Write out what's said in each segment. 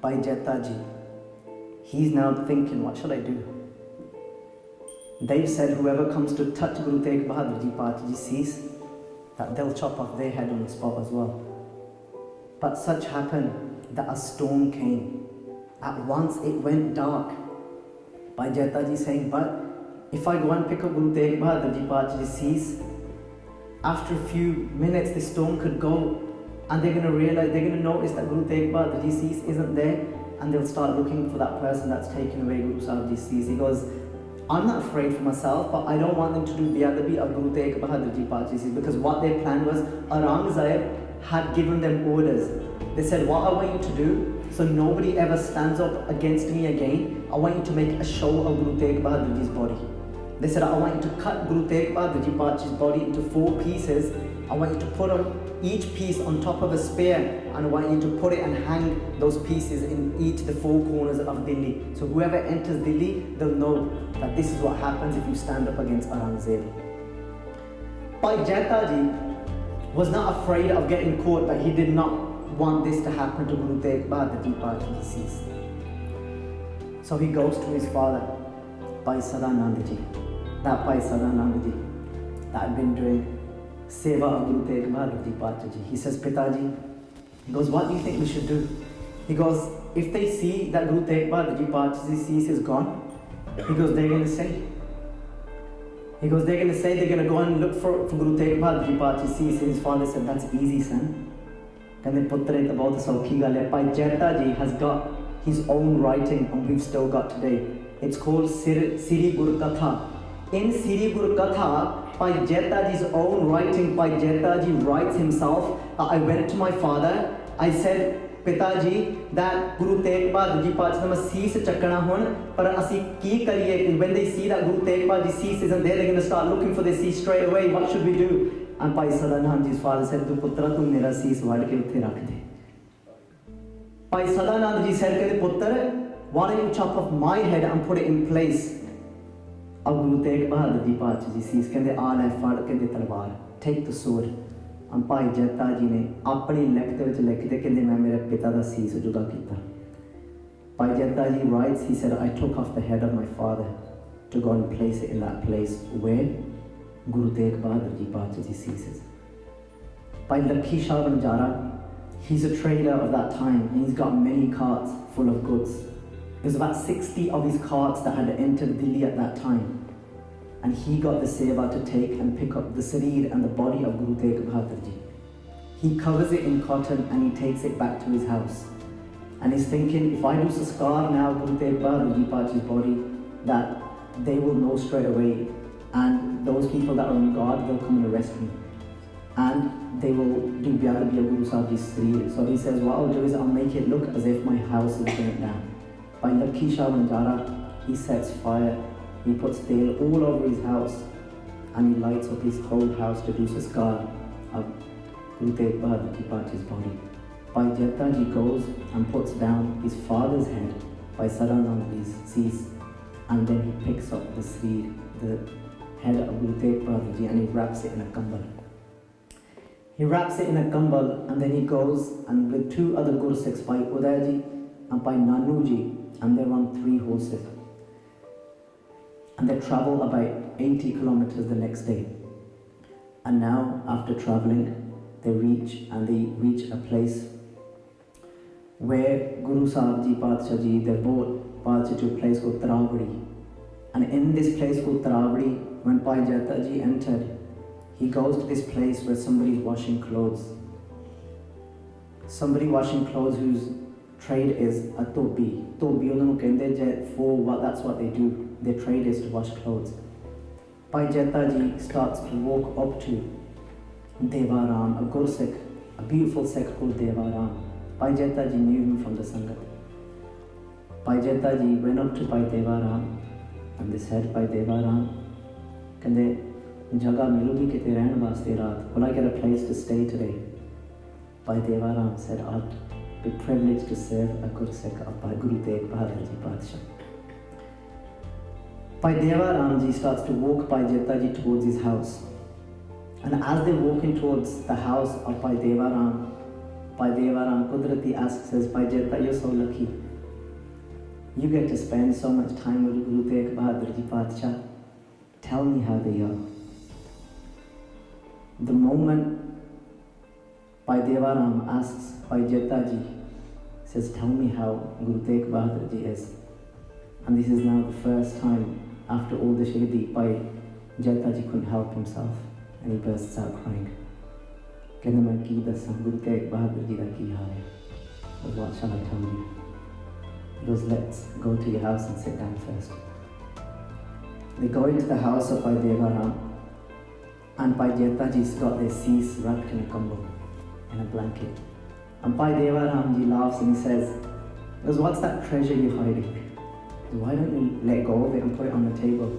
Bhai Jaita Ji, he's now thinking, what shall I do? They've said whoever comes to touch Guru Tegh Bahadur Ji Paatshah sees that they'll chop off their head on the spot as well. But such happened that a storm came. At once it went dark. Bhai Jaita Ji saying, but if I go and pick up Guru Tegh Bahadur Ji Paatshah sees, after a few minutes the storm could go and they're going to realize, they're going to notice that Guru Tegh Bahadur Ji sees isn't there, and they'll start looking for that person that's taken away Guru Sahib Ji sees. He goes, I'm not afraid for myself, but I don't want them to do beadabi of Guru Tegh Bahadur Ji Paatshah sees, because what their plan was, Aurangzeb had given them orders. They said, what I want you to do, so nobody ever stands up against me again, I want you to make a show of Guru Tegh Bahadur Ji's body. They said, I want you to cut Guru Tegh Bahadur Ji Paatshah's body into 4 pieces. I want you to put each piece on top of a spear, and I want you to put it and hang those pieces in each of the 4 corners of Delhi. So whoever enters Delhi, they'll know that this is what happens if you stand up against Aurangzeb. Bhai Jaita Ji was not afraid of getting caught, but he did not want this to happen to Guru Tegh Bahadur Ji Paatshah deceased. So he goes to his father, Bhai Sadanand Ji, that Bhai Sadanand Ji that had been doing Seva of Guru Tegh Bahadur Ji Paatshah Ji. He says, Pitaji, he goes, what do you think we should do? He goes, if they see that Guru Tegh Bahadur Ji Paatshah Ji sees is gone, he goes, they're going to say. He goes, they're going to say, they're going to go and look for Guru Tegh Bahadur Ji Paatshah Ji sees. His father said, that's easy, son. Kande putre ta bahut saukhi gal hai. Bhai Jaita Ji has got his own writing, and we've still got today. It's called Sri Guru Katha. In Sri Guru Katha, Bhai Jaita Ji's own writing, Bhai Jaita Ji writes himself, I went to my father, I said, Pitaji, that Guru Tegh Bahadur Ji Paatshah nama cease chakana hun, par asi ki kariye? When they see that Guru Tegh Bahadur Ji cease isn't there, they're going to start looking for the cease straight away. What should we do? And Bhai Sadanand Ji's father said, Tu putra, tu mera cease wad ke utthe rakh de. Bhai Sadanand Ji said, Putra, why don't you chop off my head and put it in place of Guru Tegh Bahadur Ji Paatshah Ji sees? Kende aal hai fad kende talwar, take the sword. And Bhai Jaita Ji ne apni lekh de vich likhde kende main mere pita da sees juda kita. Bhai Jaita Ji writes, he said, I took off the head of my father to go and place it in that place where Guru Tegh Bahadur Ji Paatshah Ji sees. Bhai Lakhi Shah Banjara, he's a trader of that time, and he's got many carts full of goods. There's about 60 of his carts that had entered Delhi at that time. And he got the seva to take and pick up the sareer and the body of Guru Tegh Bahadur Ji. He covers it in cotton and he takes it back to his house. And he's thinking, if I do saskar now Guru Tegh Bahadur Ji Paatshah's body, that they will know straight away, and those people that are on guard, they'll come and arrest me. And they will do beadabi of Guru Sahib Ji's sareer. So he says, what I'll do is I'll make it look as if my house is burnt down. By Lakhi Shah Banjara, he sets fire. He puts tail all over his house, and he lights up his whole house to do saskar of Guru Tegh Bahadur Ji Paatshah's body. Bhai Jaita Ji goes and puts down his father's head by Sadanand Ji's cease, and then he picks up the sareer, the head of Guru Tegh Bahadur Ji, and he wraps it in a kambal. He wraps it in a kambal, and then he goes and with 2 other Gursikhs, Bhai Uday Ji and Bhai Nanu Ji, and they're on 3 horses. And they travel about 80 kilometers the next day. And now, after traveling, they reach a place where Guru Sahib Ji Paatshah Ji, they brought Paatshah to a place called Taravadi. And in this place called Taravadi, when Bhai Jaita Ji entered, he goes to this place where somebody's washing clothes. Somebody washing clothes whose trade is a tobi. Tobi, that's what they do. Their trade is to wash clothes. Bhai Jaita Ji starts to walk up to Devaram, a Gursikh, a beautiful Sikh called Devaram. Bhai Jaita Ji knew him from the Sangat. Bhai Jaita Ji went up to Bhai Devaram and they said, Bhai Devaram, kande jaga milugi kite rehn vaste raat? Will I get a place to stay today? Bhai Devaram said, I'd be privileged to serve a Gursikh of Bhai Guru Tegh Bahadur Ji Paatshah. Bhai Devaram Ji starts to walk Bhai Jaita Ji towards his house. And as they're walking towards the house of Bhai Devaram, Bhai Devaram Kudrati asks us, Bhai Jaita, you're so lucky. You get to spend so much time with Guru Tegh Bahadur Ji Padshah. Tell me how they are. The moment Bhai Devaram asks Bhai Jaita Ji, says, tell me how Guru Tegh Bahadur Ji is. And this is now the first time after all the shaheedi, Bhai Jaita Ji couldn't help himself and he bursts out crying. कहने मैं की दसां Guru Tegh Bahadur Ji दा की हाल है. But what shall I tell you? He goes, let's go to your house and sit down first. They go into the house of Bhai Devaram, and Bhai Jaita Ji's got their cease wrapped in a kumbal, in a blanket. And Bhai Devaram Ji laughs and he says, what's that treasure you're hiding? Why don't you let go of it and put it on the table?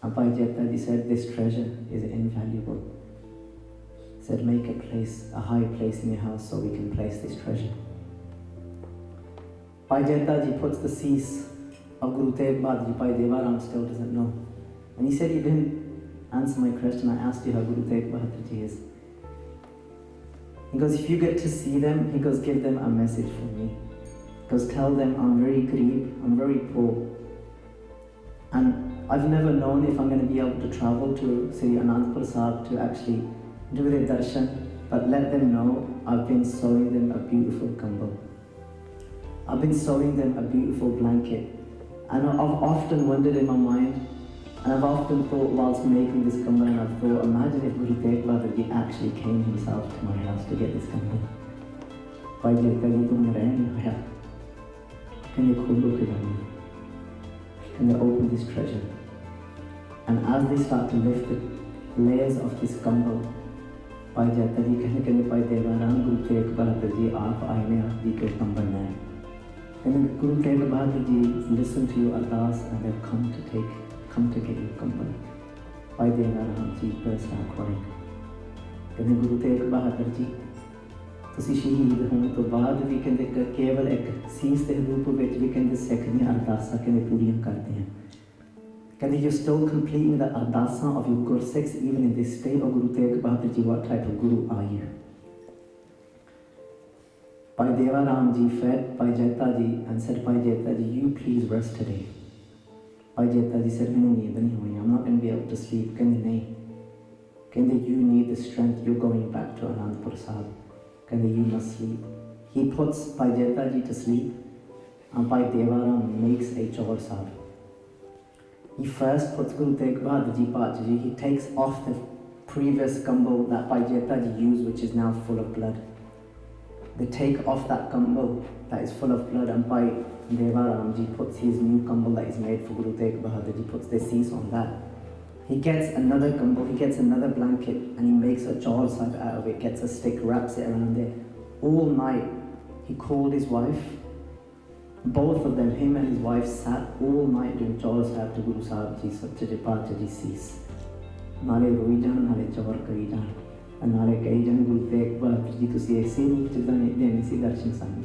And Bhai Jaita Ji said, this treasure is invaluable. He said, make a place, a high place in your house so we can place this treasure. Bhai Jaita Ji puts the cease of Guru Tegh Bahadur Ji. Bhai Devaram still doesn't know. And he said, you didn't answer my question. I asked you how Guru Tegh Bahadur Ji is. He goes, if you get to see them, he goes, give them a message from me. He goes, tell them I'm very greedy, I'm very poor. And I've never known if I'm going to be able to travel to Sri Anandpur Sahib to actually do their darshan, but let them know I've been sewing them a beautiful kambal. I've been sewing them a beautiful blanket. And I've often wondered in my mind, and I've often thought whilst making this kambal, and I've thought, imagine if Guru Tegh Bahadur Ji actually came himself to my house to get this kambal. Bhai Jaita Ji, tumne reh nahi hoya. Can you kholo ke bani? Can they open this treasure? And as they start to lift the layers of this kambal, Bhai Jaita Ji कहने Bhai Devaram Guru Tegh Bahadur Ji aap aine aap di ke kambal nahi. And Guru Tegh Bahadur Ji listen to your Ardaasa and they've come to get your kambal. Bhai Devaram Ji burst out crying. कहने Guru Tegh Bahadur Ji, ਤੁਸੀਂ ਸ਼ਹੀਦ ਹੋਣ ਤੋਂ ਬਾਅਦ ਵੀ ਕਹਿੰਦੇ ਕੇਵਲ ਇੱਕ ਸੀਸ ਦੇ ਰੂਪ ਵਿੱਚ ਵੀ ਕਹਿੰਦੇ ਸਿੱਖ ਦੀਆਂ ਅਰਦਾਸਾਂ ਕਹਿੰਦੇ ਪੂਰੀਆਂ ਕਰਦੇ ਹਨ. ਕਹਿੰਦੇ you're still completing the Ardaasa of your Gursikhs even in this state. of Guru Tegh Bahadur Ji, what type of Guru are you? Bhai Devaram Ji fed Bhai Jaita Ji and said, Bhai Jaita Ji, you please rest today. Bhai Jaita Ji said, I'm not going to be able to sleep. Kende, you need the strength. You're going back to Anandpur Sahib. Kende, you must sleep. He puts Bhai Jaita Ji to sleep and Bhai Devaram makes a chawar sahib. He first puts Guru Tegh Bahadur Ji Padshah Ji. He takes off the previous kambal that Bhai Jaita Ji used, which is now full of blood. They take off that kambal that is full of blood, and Bhai Devaram Ji puts his new kambal that is made for Guru Tegh Bahadur Ji, puts the cease on that. He gets another kambal, he gets another blanket, and he makes a chawar sahib out of it, gets a stick, wraps it around it. All night, he called his wife. Both of them, him and his wife, sat all night doing chawar sahib to Guru Sahib Ji, Satya Padshah Ji cease. Nale roi jaan, nale chawar kari jaan. And नाले कई जन Guru Tegh Bahadur Ji तुसी ऐसे रूप च देने सी दर्शन सानू.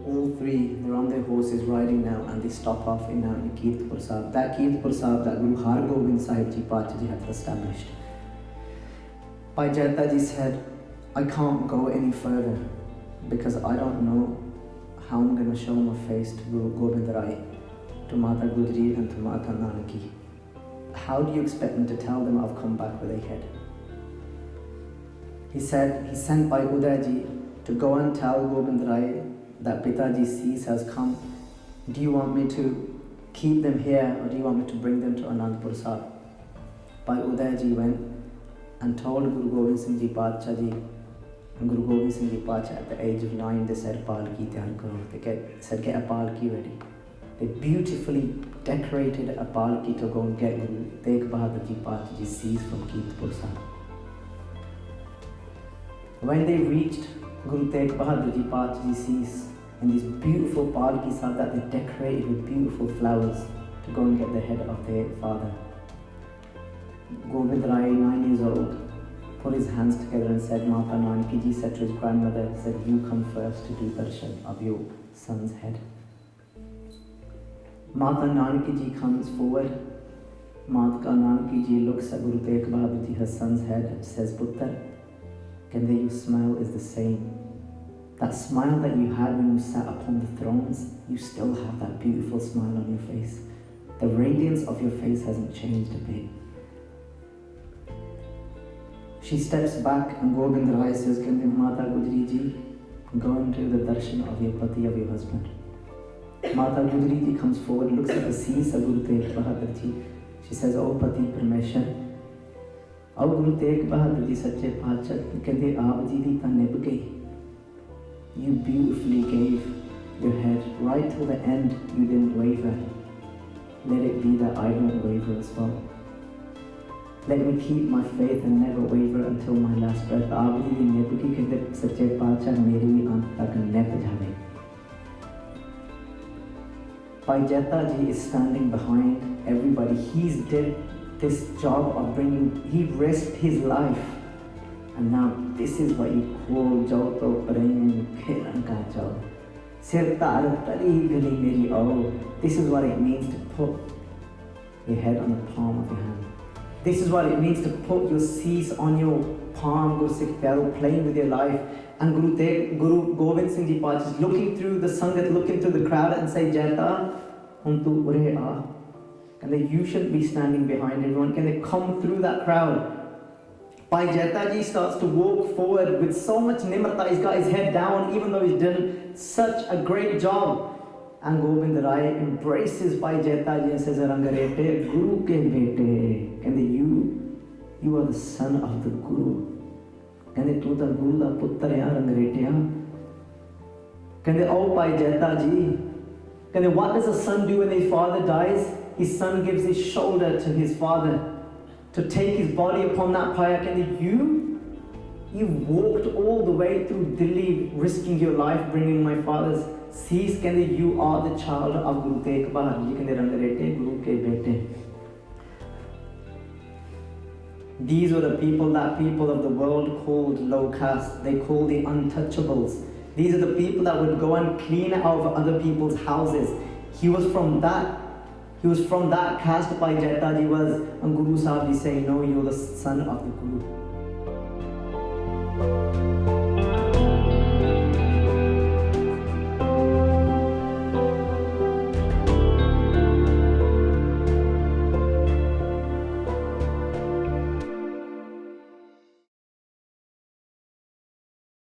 All three, they're on their horses riding now, and they stop off in Kirtpur Sahib. That Kirtpur Sahib that Guru Har Gobind Sahib Ji Padshah Ji had established. Bhai Jaita Ji said, I can't go any further because I don't know how I'm going to show my face to Guru Gobind Rai, to Mata Gujri and to Mata Nanaki. How do you expect me to tell them I've come back with a head? He said he sent Bhai Uday Ji to go and tell Gobind Rai that Pitaji's cease has come. Do you want me to keep them here or do you want me to bring them to Anandpur Sahib? Bhai Uday Ji went and told Guru Gobind Singh Ji Padshah Ji, and Guru Gobind Singh Ji Padshah at the age of 9, they said palki tyaar karo. They said get a palki ready. They beautifully decorated a palki to go and get Guru Tegh Bahadur Ji Padshah Ji's cease from Kirtpur Sahib. When they reached Guru Tegh Bahadur Ji Padshah Ji's cease in this beautiful palki sahib that they decorated with beautiful flowers to go and get the head of their father, Gobind Rai, 9 years old, put his hands together and said, Mata Nanaki Ji said to his grandmother, said, you come first to do darshan of your son's head. Mata Nanaki Ji comes forward. Mata Nanaki Ji looks at Guru Tegh Bahadur Ji, her son's head, and says, Putter, Kende, your smile is the same. That smile that you had when you sat upon the thrones, you still have that beautiful smile on your face. The radiance of your face hasn't changed a bit. She steps back and Gobind Rai says, Kende, Mata Gujri Ji, go and do the darshan of your pati, of your husband. Mata Gujri Ji comes forward, looks at the cease of Guru Tegh Bahadur Ji. She says, Oh Pati Parmeshwar, oh Guru Tegh Bahadur Ji Sache Paatshah, Kende, Aap Ji di ta nib gayi. You beautifully gave your head right till the end, you didn't waver. Let it be that I don't waver as well. Let me keep my faith and never waver until my last breath. Aap Ji di nib ki kende Sache Paatshah meri bhi aankh tak nib jave. Bhai Jaita Ji is standing behind everybody. He's did this job of bringing, he risked his life. And now this is what you call Jauto Prem Khilan Ka Jau. Sir Tar Tari Gali Meri O. This is what it means to put your head on the palm of your hand. This is what it means to put your cease on your palm, Guru Sikh Pyaro, playing with your life. And Guru Gobind Singh Ji Paatshah is looking through the Sangat, looking through the crowd and say, Jaita, hun tu ure aa. And they, you shouldn't be standing behind everyone. Can they come through that crowd? Bhai Jaita Ji starts to walk forward with so much nimrata. He's got his head down, even though he's done such a great job. And Gobind Rai embraces Bhai Jaita Ji and says, Rangarete, Guru ke bete. And you are the son of the Guru. And tu ta Guru da putter ya Rangareteya. And oh Bhai Jaita Ji. And what does a son do when his father dies? His son gives his shoulder to his father to take his body upon that pyre. And you walked all the way through Delhi, risking your life, bringing my father's cease. Kende, you are the child of Guru Tegh Bahadur Ji. Kende, Rangarete, Guru ke bete. These were the people that people of the world called low caste. They called the untouchables. These are the people that would go and clean out of other people's houses. He was from that caste. Bhai Jaita Ji was. And Guru Sahib is saying, no, you're the son of the Guru.